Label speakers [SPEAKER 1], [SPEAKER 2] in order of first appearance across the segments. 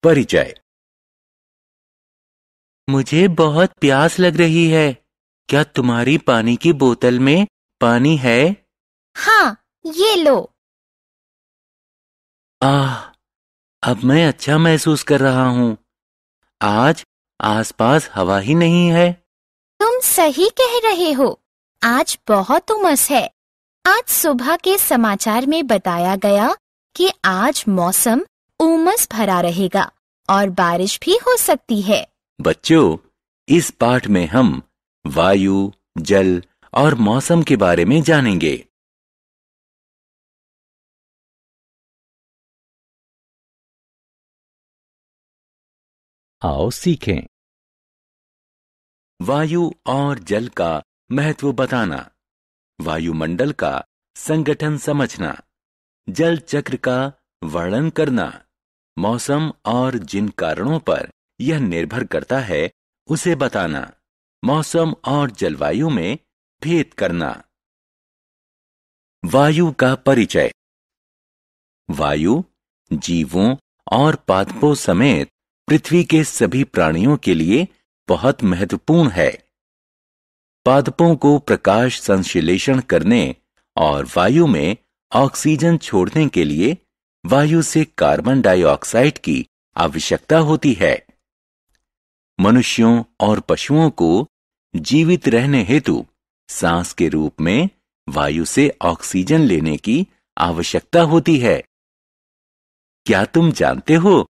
[SPEAKER 1] परिचय। मुझे बहुत प्यास लग रही है। क्या तुम्हारी पानी की बोतल में पानी है?
[SPEAKER 2] हाँ, ये लो।
[SPEAKER 1] अब मैं अच्छा महसूस कर रहा हूँ। आज आसपास हवा ही नहीं है।
[SPEAKER 2] तुम सही कह रहे हो। आज बहुत उमस है। आज सुबह के समाचार में बताया गया कि आज मौसम उमस भरा रहेगा और बारिश भी हो सकती है।
[SPEAKER 1] बच्चों, इस पाठ में हम वायु, जल और मौसम के बारे में जानेंगे। आओ सीखें। वायु और जल का महत्व बताना, वायुमंडल का संगठन समझना, जल चक्र का वर्णन करना, मौसम और जिन कारणों पर यह निर्भर करता है उसे बताना, मौसम और जलवायु में भेद करना। वायु का परिचय। वायु जीवों और पादपों समेत पृथ्वी के सभी प्राणियों के लिए बहुत महत्वपूर्ण है। पादपों को प्रकाश संश्लेषण करने और वायु में ऑक्सीजन छोड़ने के लिए वायु से कार्बन डाइऑक्साइड की आवश्यकता होती है। मनुष्यों और पशुओं को जीवित रहने हेतु सांस के रूप में वायु से ऑक्सीजन लेने की आवश्यकता होती है। क्या तुम जानते हो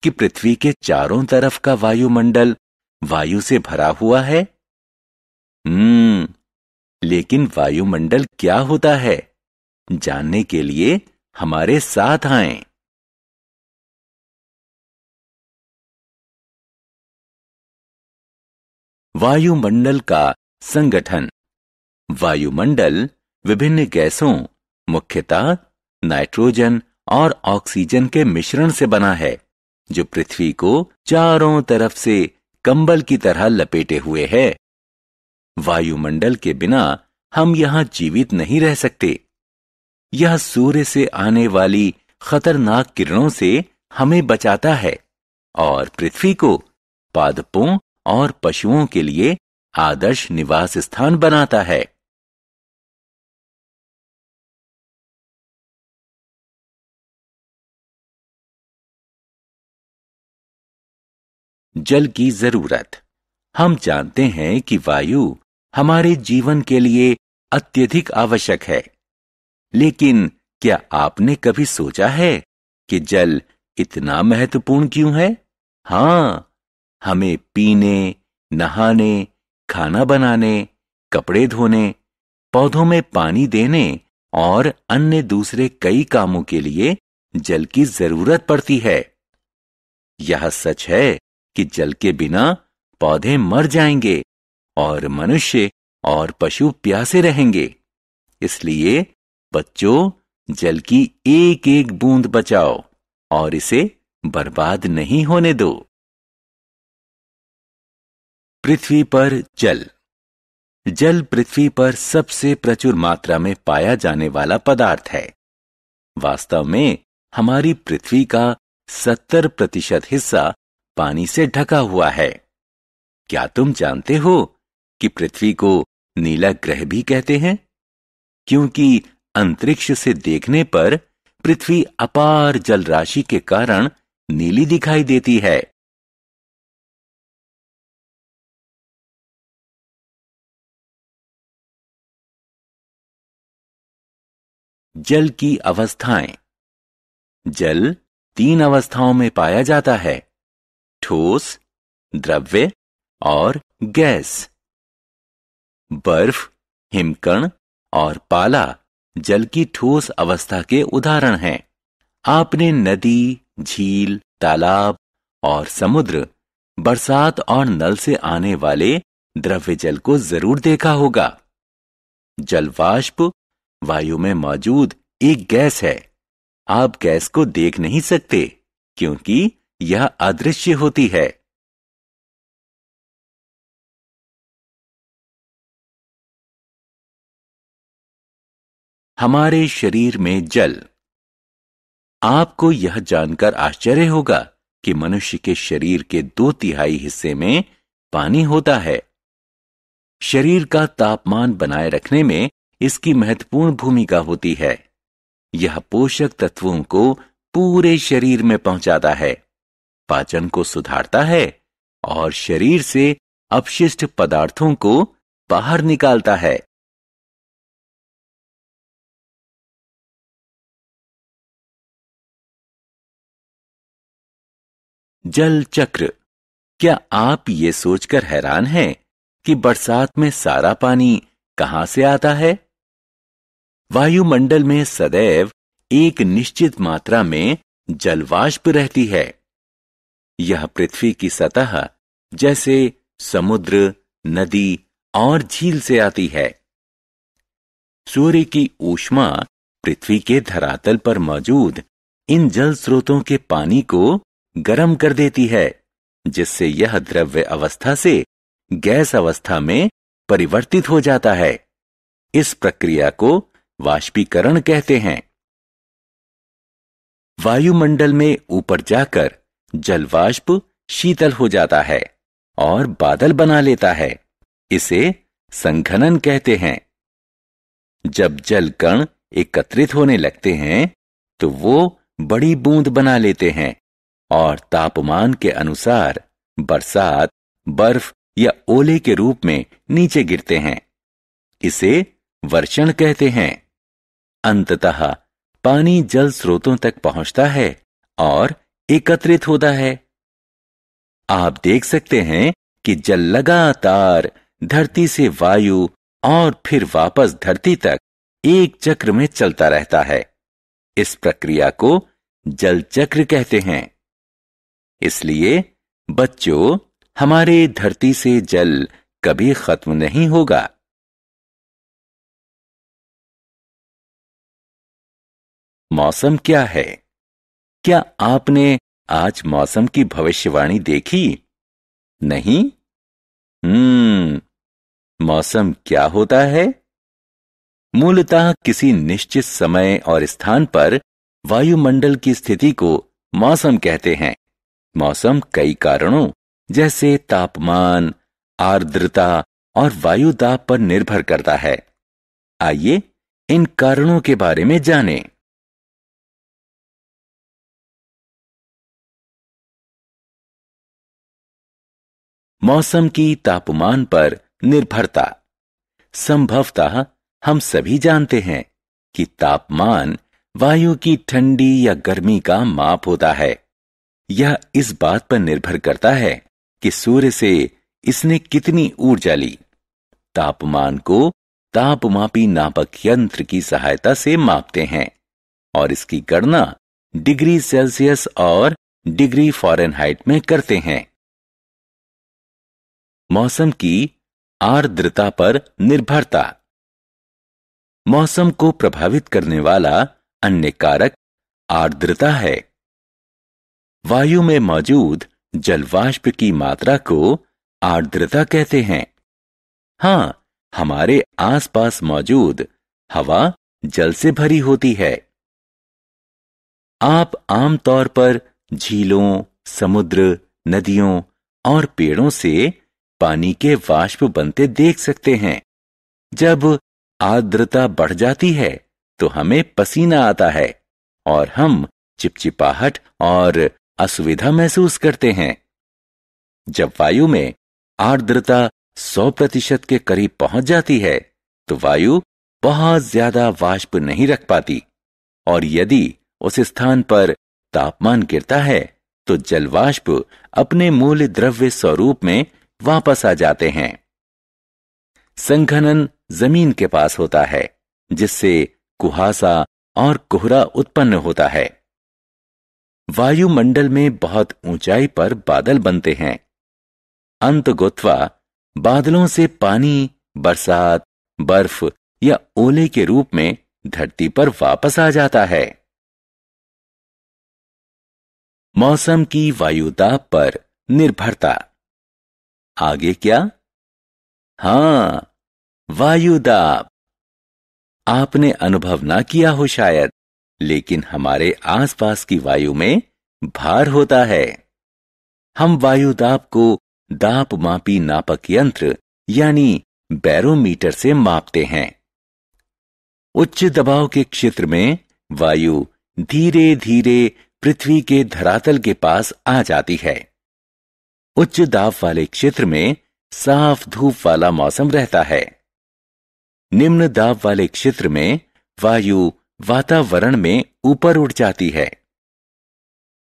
[SPEAKER 1] कि पृथ्वी के चारों तरफ का वायुमंडल वायु से भरा हुआ है? लेकिन वायुमंडल क्या होता है? जानने के लिए हमारे साथ आएं। वायुमंडल का संगठन। वायुमंडल विभिन्न गैसों, मुख्यतः नाइट्रोजन और ऑक्सीजन के मिश्रण से बना है, जो पृथ्वी को चारों तरफ से कंबल की तरह लपेटे हुए है। वायुमंडल के बिना हम यहां जीवित नहीं रह सकते। यह सूर्य से आने वाली खतरनाक किरणों से हमें बचाता है और पृथ्वी को पादपों और पशुओं के लिए आदर्श निवास स्थान बनाता है। जल की जरूरत। हम जानते हैं कि वायु हमारे जीवन के लिए अत्यधिक आवश्यक है, लेकिन क्या आपने कभी सोचा है कि जल इतना महत्वपूर्ण क्यों है? हाँ, हमें पीने, नहाने, खाना बनाने, कपड़े धोने, पौधों में पानी देने और अन्य दूसरे कई कामों के लिए जल की जरूरत पड़ती है। यह सच है कि जल के बिना पौधे मर जाएंगे और मनुष्य और पशु प्यासे रहेंगे। इसलिए बच्चों, जल की एक एक बूंद बचाओ और इसे बर्बाद नहीं होने दो। पृथ्वी पर जल। जल पृथ्वी पर सबसे प्रचुर मात्रा में पाया जाने वाला पदार्थ है। वास्तव में हमारी पृथ्वी का 70% हिस्सा पानी से ढका हुआ है। क्या तुम जानते हो कि पृथ्वी को नीला ग्रह भी कहते हैं? क्योंकि अंतरिक्ष से देखने पर पृथ्वी अपार जल राशि के कारण नीली दिखाई देती है। जल की अवस्थाएं। जल 3 अवस्थाओं में पाया जाता है: ठोस, द्रव्य और गैस। बर्फ, हिमकण और पाला जल की ठोस अवस्था के उदाहरण हैं। आपने नदी, झील, तालाब और समुद्र, बरसात और नल से आने वाले द्रव्य जल को जरूर देखा होगा। जलवाष्प वायु में मौजूद एक गैस है। आप गैस को देख नहीं सकते क्योंकि यह अदृश्य होती है। हमारे शरीर में जल। आपको यह जानकर आश्चर्य होगा कि मनुष्य के शरीर के 2/3 हिस्से में पानी होता है। शरीर का तापमान बनाए रखने में इसकी महत्वपूर्ण भूमिका होती है। यह पोषक तत्वों को पूरे शरीर में पहुंचाता है, पाचन को सुधारता है और शरीर से अपशिष्ट पदार्थों को बाहर निकालता है। जल चक्र। क्या आप ये सोचकर हैरान हैं कि बरसात में सारा पानी कहां से आता है? वायुमंडल में सदैव एक निश्चित मात्रा में जलवाष्प रहती है। यह पृथ्वी की सतह जैसे समुद्र, नदी और झील से आती है। सूर्य की ऊष्मा पृथ्वी के धरातल पर मौजूद इन जल स्रोतों के पानी को गर्म कर देती है, जिससे यह द्रव्य अवस्था से गैस अवस्था में परिवर्तित हो जाता है। इस प्रक्रिया को वाष्पीकरण कहते हैं। वायुमंडल में ऊपर जाकर जलवाष्प शीतल हो जाता है और बादल बना लेता है। इसे संघनन कहते हैं। जब जल कण एकत्रित होने लगते हैं तो वो बड़ी बूंद बना लेते हैं और तापमान के अनुसार बरसात, बर्फ या ओले के रूप में नीचे गिरते हैं। इसे वर्षण कहते हैं। अंततः पानी जल स्रोतों तक पहुंचता है और एकत्रित होता है। आप देख सकते हैं कि जल लगातार धरती से वायु और फिर वापस धरती तक एक चक्र में चलता रहता है। इस प्रक्रिया को जल चक्र कहते हैं। इसलिए बच्चों, हमारे धरती से जल कभी खत्म नहीं होगा। मौसम क्या है? क्या आपने आज मौसम की भविष्यवाणी देखी? नहीं? मौसम क्या होता है? मूलतः किसी निश्चित समय और स्थान पर वायुमंडल की स्थिति को मौसम कहते हैं। मौसम कई कारणों जैसे तापमान, आर्द्रता और वायु दाब पर निर्भर करता है। आइए इन कारणों के बारे में जानें। मौसम की तापमान पर निर्भरता। संभवतः हम सभी जानते हैं कि तापमान वायु की ठंडी या गर्मी का माप होता है। यह इस बात पर निर्भर करता है कि सूर्य से इसने कितनी ऊर्जा ली। तापमान को तापमापी नापक यंत्र की सहायता से मापते हैं और इसकी गणना डिग्री सेल्सियस और डिग्री फ़ारेनहाइट में करते हैं। मौसम की आर्द्रता पर निर्भरता। मौसम को प्रभावित करने वाला अन्य कारक आर्द्रता है। वायु में मौजूद जलवाष्प की मात्रा को आर्द्रता कहते हैं। हां, हमारे आसपास मौजूद हवा जल से भरी होती है। आप आमतौर पर झीलों, समुद्र, नदियों और पेड़ों से पानी के वाष्प बनते देख सकते हैं। जब आर्द्रता बढ़ जाती है तो हमें पसीना आता है और हम चिपचिपाहट और असुविधा महसूस करते हैं। जब वायु में आर्द्रता 100% के करीब पहुंच जाती है तो वायु बहुत ज्यादा वाष्प नहीं रख पाती और यदि उस स्थान पर तापमान गिरता है तो जलवाष्प अपने मूल द्रव्य स्वरूप में वापस आ जाते हैं। संघनन जमीन के पास होता है, जिससे कुहासा और कोहरा उत्पन्न होता है। वायुमंडल में बहुत ऊंचाई पर बादल बनते हैं। अंततः बादलों से पानी बरसात, बर्फ या ओले के रूप में धरती पर वापस आ जाता है। मौसम की वायुदाब पर निर्भरता। आगे क्या? हां, वायुदाब। आपने अनुभव ना किया हो शायद, लेकिन हमारे आसपास की वायु में भार होता है। हम वायु दाब को दाब मापी नापक यंत्र यानी बैरोमीटर से मापते हैं। उच्च दबाव के क्षेत्र में वायु धीरे धीरे पृथ्वी के धरातल के पास आ जाती है। उच्च दाब वाले क्षेत्र में साफ धूप वाला मौसम रहता है। निम्न दाब वाले क्षेत्र में वायु वातावरण में ऊपर उठ जाती है।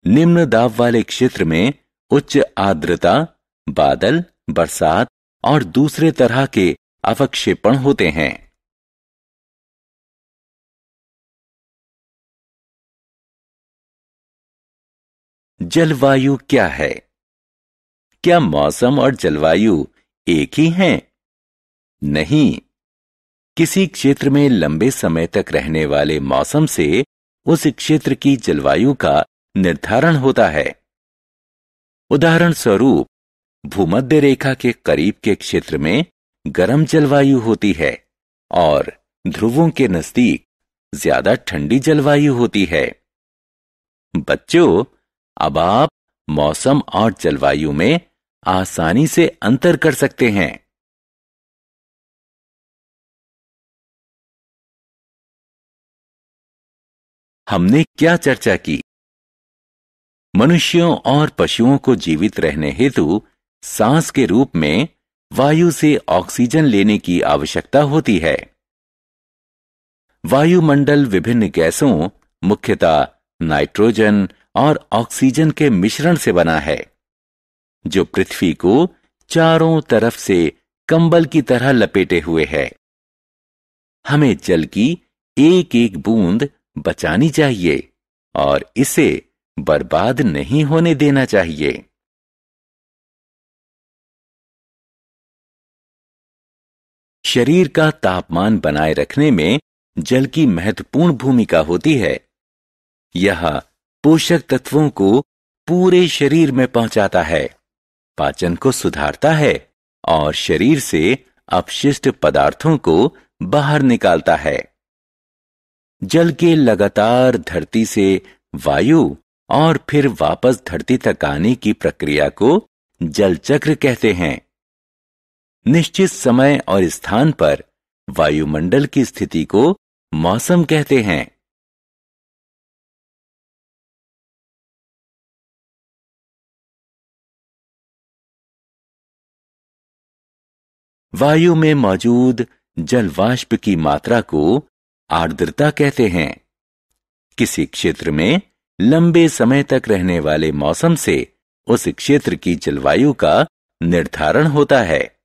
[SPEAKER 1] निम्न दाब वाले क्षेत्र में उच्च आर्द्रता, बादल, बरसात और दूसरे तरह के अवक्षेपण होते हैं। जलवायु क्या है? क्या मौसम और जलवायु एक ही हैं? नहीं। किसी क्षेत्र में लंबे समय तक रहने वाले मौसम से उस क्षेत्र की जलवायु का निर्धारण होता है। उदाहरण स्वरूप, भूमध्य रेखा के करीब के क्षेत्र में गर्म जलवायु होती है और ध्रुवों के नजदीक ज्यादा ठंडी जलवायु होती है। बच्चों, अब आप मौसम और जलवायु में आसानी से अंतर कर सकते हैं। हमने क्या चर्चा की? मनुष्यों और पशुओं को जीवित रहने हेतु सांस के रूप में वायु से ऑक्सीजन लेने की आवश्यकता होती है। वायुमंडल विभिन्न गैसों, मुख्यतः नाइट्रोजन और ऑक्सीजन के मिश्रण से बना है, जो पृथ्वी को चारों तरफ से कंबल की तरह लपेटे हुए है। हमें जल की एक एक बूंद बचानी चाहिए और इसे बर्बाद नहीं होने देना चाहिए। शरीर का तापमान बनाए रखने में जल की महत्वपूर्ण भूमिका होती है। यह पोषक तत्वों को पूरे शरीर में पहुंचाता है, पाचन को सुधारता है और शरीर से अपशिष्ट पदार्थों को बाहर निकालता है। जल के लगातार धरती से वायु और फिर वापस धरती तक आने की प्रक्रिया को जल चक्र कहते हैं। निश्चित समय और स्थान पर वायुमंडल की स्थिति को मौसम कहते हैं। वायु में मौजूद जलवाष्प की मात्रा को आर्द्रता कहते हैं। किसी क्षेत्र में लंबे समय तक रहने वाले मौसम से उस क्षेत्र की जलवायु का निर्धारण होता है।